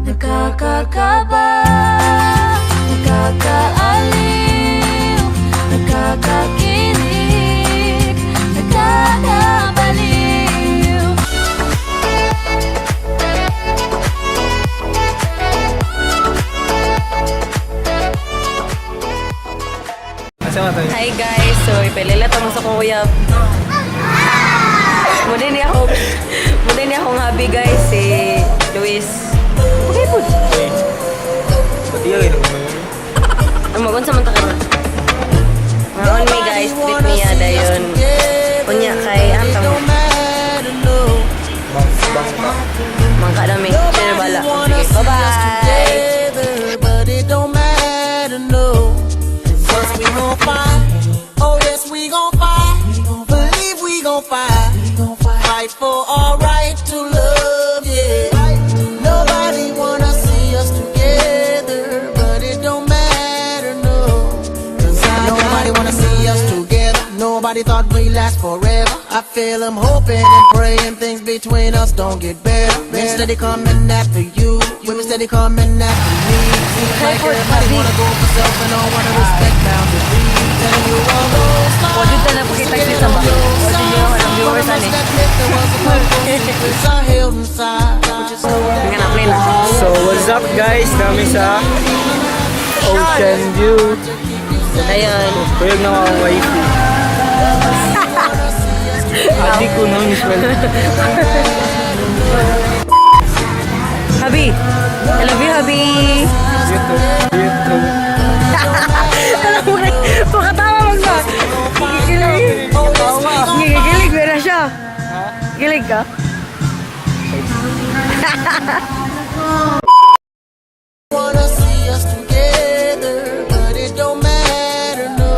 Nakakakaba, nakakaaliw, nakakakilig, nakakabaliw. Hi guys, so ipilila tamo sa kuya. Muna niya akong hobby guys, si Luis. Okay po. Pati yun. Magun sa manta ka na. Maon me guys, treat me yada yun. Kunya kay Antong. Mangka na me. Sino bala? Sige, bye-bye. But it don't matter, no. Cause we gon' fight. Oh yes, we gon' fight. Believe we gon' fight. Fight for our right to love, yeah. Nobody wanna see us together, but it don't matter, no. Cause nobody wanna see us together. Nobody thought we'd last forever. I feel I'm hoping and praying things between us don't get better. Men steady coming after you, women steady coming after me. Seems like everybody wanna go for self and don't wanna respect boundaries. Telling you all those lies. Wajud na napakita kita ba? Wajud niyo ako ng viewers ani. Nga na play na. So what's up guys? Kami sa Ocean View. Ayun. Kuyog na mga waifu. Adik ko na Michelle. Habi. I love you, Habi. YouTube. Alam mo rin, pakatawa mo ba? Gigilig. Gigilig, meron siya. Gilig ka? Wanna see us together, but it don't matter, no.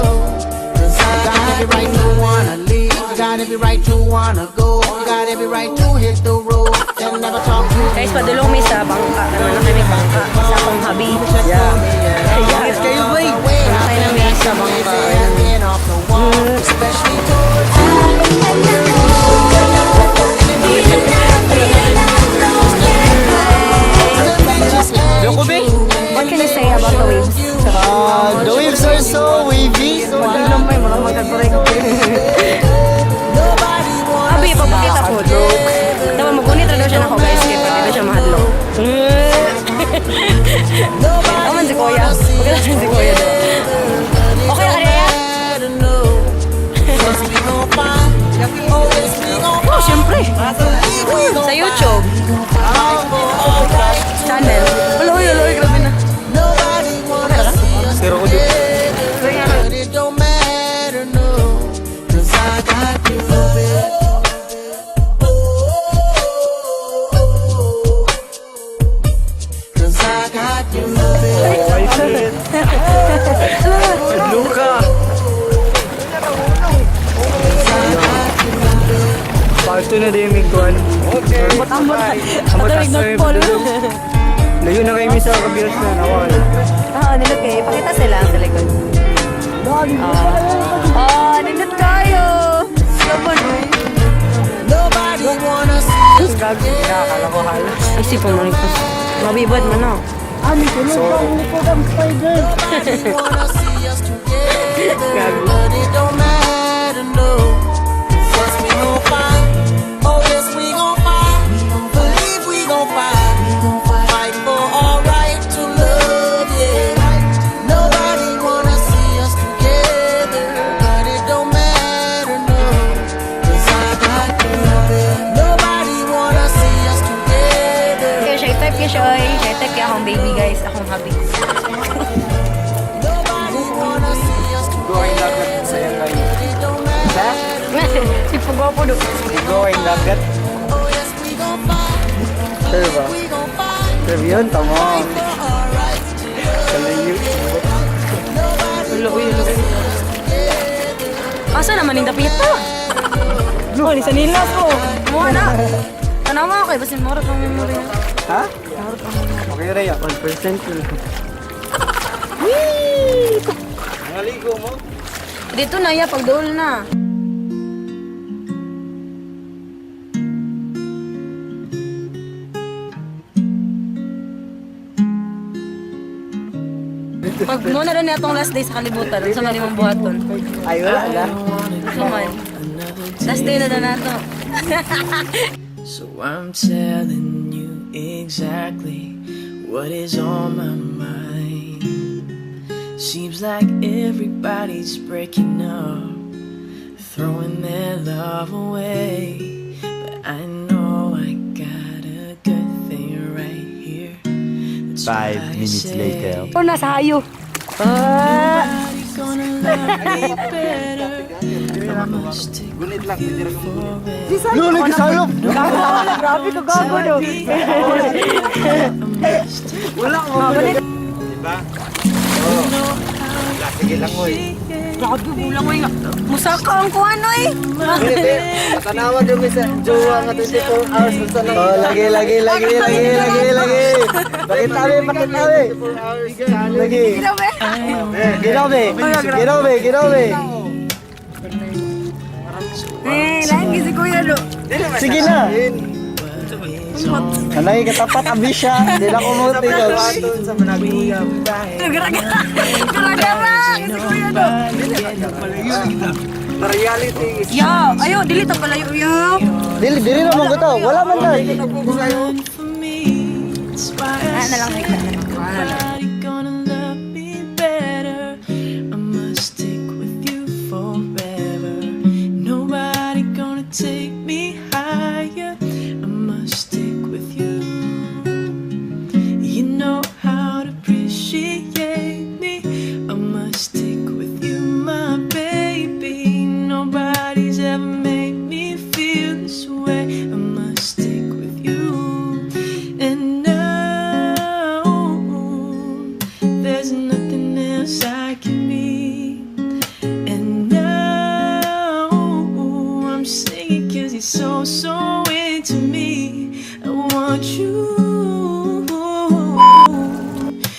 Cause I got every right to wanna leave, got every right to wanna go, got every right to hit the road and never talk to Guys, padulong may sa bangka. Ano na kami bangka? Sa akong Habi. Yeah. Yes, kayo ba? Nakay na may sa bangka. and off the wall, especially towards What can you say about the waves? The waves are so wavy. So Ano may mga magkagurek. Habi, papakita ko. Dapat magunit na daw siya na ako guys. Kaya pwede siya mahadlok. Aman si Kuya. Pagkita siya si Kuya daw. Okay, Araya? Oh, syempre. Sa YouTube. Channel. Aloy, grabe na. Pero ko dito. but it don't matter, no. Cause I got you, baby. Cause I got you, baby. Luka. Parto na din yung migkuhan. Ambot Ambatas na yung padulong. Layo na kayo sa kabilas na nawal. Nindot kayo. Pakita sila sa likod. Nindot kayo. Laban. Nobody wanna see us Nakakala ko hal. Isip mo rin ko. Mabibad mo na. Nobody wanna see us together, but it don't matter, no. Cause we gon' fight. Oh yes, we gon' fight. Believe we gon' fight. Fight for our right to love, yeah. Nobody wanna see us together, but it don't matter, no. Cause I got you, baby. Nobody wanna see us together. Kaya siya type kaya siya. Siya type kaya akong baby guys. Akong Habi. Nobody wanna see us Going dagat sa yung kayo. together. Si Pugwapo do. Going dagat. Oh yes, we gon' fight. Sure ba? We gon' fight. Sure yun, tama. Our rights to love. Sa layo. Asa naman yung dapita? Oh, lisa nila po. Mua na. Tanawa ako eh. Basin morot ang memory. Ha? Okay rin yan. 1% yun. Nangaligo mo? Dito na ya, pagdool na. Pag muna rin itong last day sa kalibutan, sa malimang buhaton. Ay, wala na. Suman. Last day na nato. So I'm telling you exactly what is on my mind. Seems like everybody's breaking up, throwing their love away. But I know I got a good thing right here. That's 5 minutes later. O, nasa hayo. Nobody's gonna love me better. I must take Gunit lang. forever. Luli ka sa loob! Grabe ka gago no. Wala ko. Diba? Oo. Sige lang, oy. Grabe, bulang mo nga. Musaka ang kuhan no eh. Tanawa yung isa. Jowa nga 24 hours. Oh, lagi. Bakit tabi? 24 hours. Lagi. Ginabe. Lagi si Kuya no. Sige na. Kanay katapat abisya. Di na kumuti ko. Sa managuyam. Gara-gara si Kuya no. The reality is... Yo, ayo, dili ta palayo yo. Dili naman ko to. Wala man na. For me, it's why I Na lang say nobody gonna love me better. I must stick with you forever. Nobody gonna take me higher. I must stick with you. You know how to appreciate me. I must stick with you, my baby. Nobody's ever made me feel this way. I must stick with you. And now there's nothing else I can be. And now I'm singing 'cause you're so into me. I want you.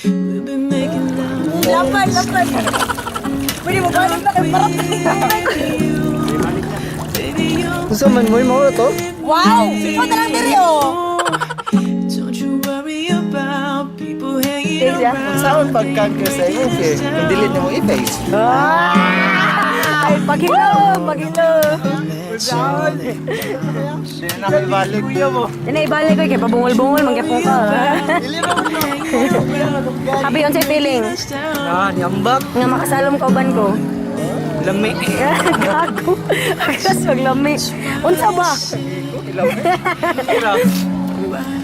We've been making love. Lapan. Pwede mo ba Baby, you're Gusto man mo yung maulo to? Wow! Sino talang diri oh. Don't you worry about people hanging around. Saan pagkagka sa iyo? Kung dilit mo i-face. Ay, paghilo. Hindi na nakibalik. Dinaibalik ko kay pabungol-bungol mangyapong ka. Happy on sa feeling Nyambak. nga makasalom ka uban ko. Lami. Gago. Agas wag lami. Unsa ba?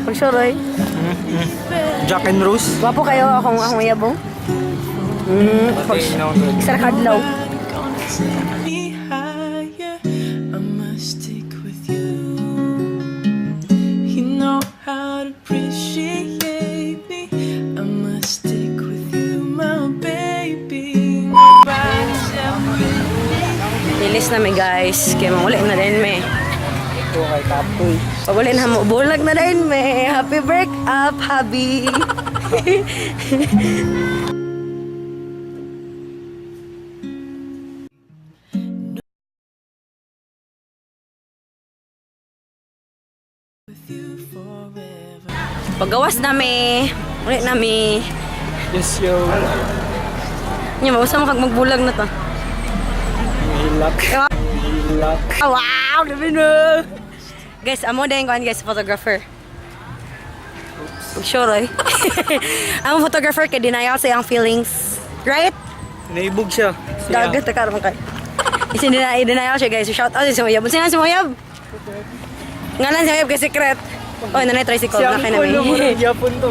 Pag sure oy. Jack and Rose. Wapo kayo akong yabong. Isa ra kadlaw. Gonna take me higher. I must stick with you. You know how to appreciate me. I must stick with you, my baby. Nobody's ever been Nilis na mi guys. Kaya manguli na din me. Ito kay Kapoy. Pag uli na mo, bulag na din me. Happy break up, hubby. with you forever. Paggawas na me. Uli na mi. Yes, yo. Nya, mausa mo kag magbulag na to. Hilak. Oh, wow! Labi na! Guys, amo din ko guys, photographer. Sure, eh. Ang photographer kay denial sa iyang feelings. Right? Naibog siya. Dagat na karon kay. Denial siya guys. Shout out si Moyab. Sino si Moyab? Ngalan si Moyab kay secret. Oh, nanay tricycle Siya na ang kay ulo mo namin. ng Japon to.